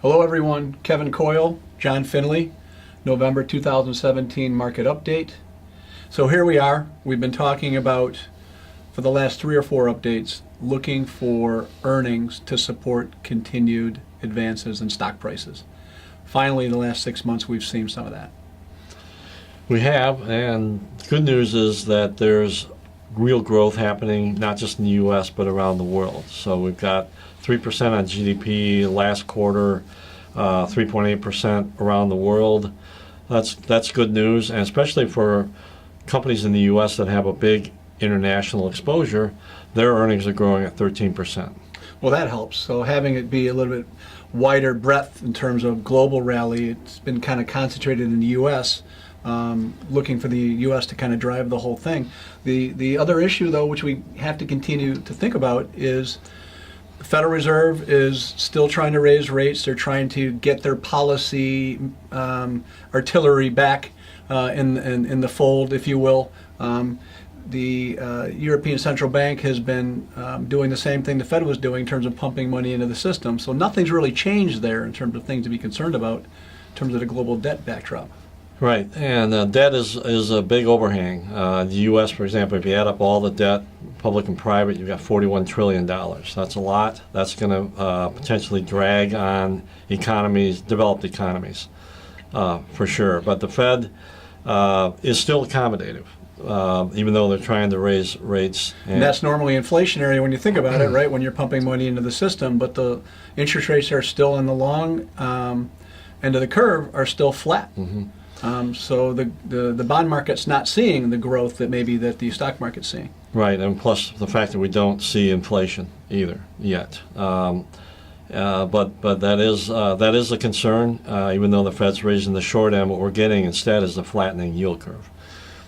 Hello everyone, Kevin Coyle, John Finley, November 2017 market update. So here we are. We've been talking about, for the last 3 or 4 updates, looking for earnings to support continued advances in stock prices. Finally, in the last 6 months, we've seen some of that. We have, and the good news is that there's real growth happening, not just in the U.S., but around the world. So we've got 3% on GDP last quarter, 3.8% around the world. That's good news, and especially for companies in the U.S. that have a big international exposure, their earnings are growing at 13%. Well, that helps. So having it be a little bit wider breadth in terms of global rally, it's been kind of concentrated in the U.S., looking for the U.S. to kind of drive the whole thing. The other issue, though, which we have to continue to think about is the Federal Reserve is still trying to raise rates. They're trying to get their policy artillery back in the fold, if you will. The European Central Bank has been doing the same thing the Fed was doing in terms of pumping money into the system. So nothing's really changed there in terms of things to be concerned about in terms of the global debt backdrop. Right, and debt is a big overhang. The U.S., for example, if you add up all the debt, public and private, you've got $41 trillion. That's a lot. That's going to potentially drag on economies, developed economies, for sure. But the Fed is still accommodative, even though they're trying to raise rates. And that's normally inflationary when you think about it, right, when you're pumping money into the system. But the interest rates are still in the long end of the curve are still flat. Mm-hmm. So the bond market's not seeing the growth that maybe that the stock market's seeing. Right, and plus the fact that we don't see inflation either yet. But that is a concern. Even though the Fed's raising the short end, what we're getting instead is the flattening yield curve.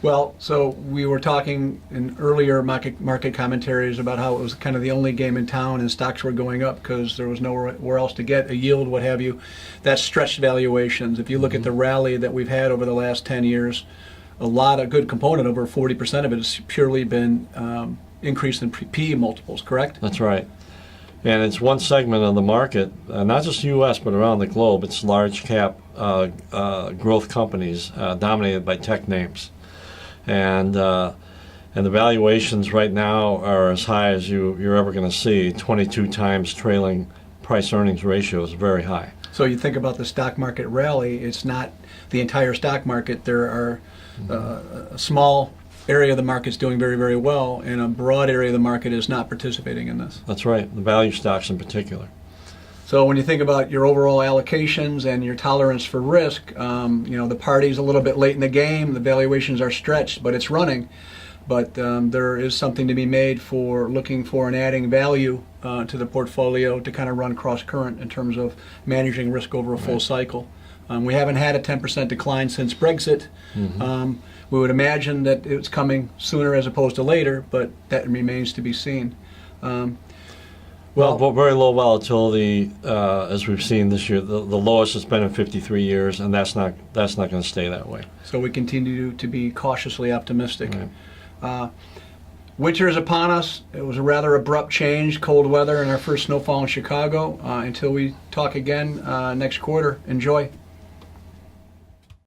Well, so we were talking in earlier market commentaries about how it was kind of the only game in town and stocks were going up because there was nowhere else to get a yield, what have you. That's stretched valuations. If you look at the rally that we've had over the last 10 years, a good component, over 40% of it, has purely been increase in PE multiples, correct? That's right. And it's one segment of the market, not just U.S., but around the globe. It's large cap growth companies dominated by tech names. And the valuations right now are as high as you're ever going to see. 22 times trailing price earnings ratio is very high. So you think about the stock market rally, it's not the entire stock market. There are a small area of the market's doing very, very well, and a broad area of the market is not participating in this. That's right, the value stocks in particular. So when you think about your overall allocations and your tolerance for risk, the party's a little bit late in the game. The valuations are stretched, but it's running. But there is something to be made for looking for and adding value to the portfolio to kind of run cross-current in terms of managing risk over a full cycle. We haven't had a 10% decline since Brexit. Mm-hmm. We would imagine that it's coming sooner as opposed to later, but that remains to be seen. Well, very low volatility, as we've seen this year. The lowest it's been in 53 years, and that's not going to stay that way. So we continue to be cautiously optimistic. Right. Winter is upon us. It was a rather abrupt change, cold weather, and our first snowfall in Chicago. Until we talk again next quarter, enjoy.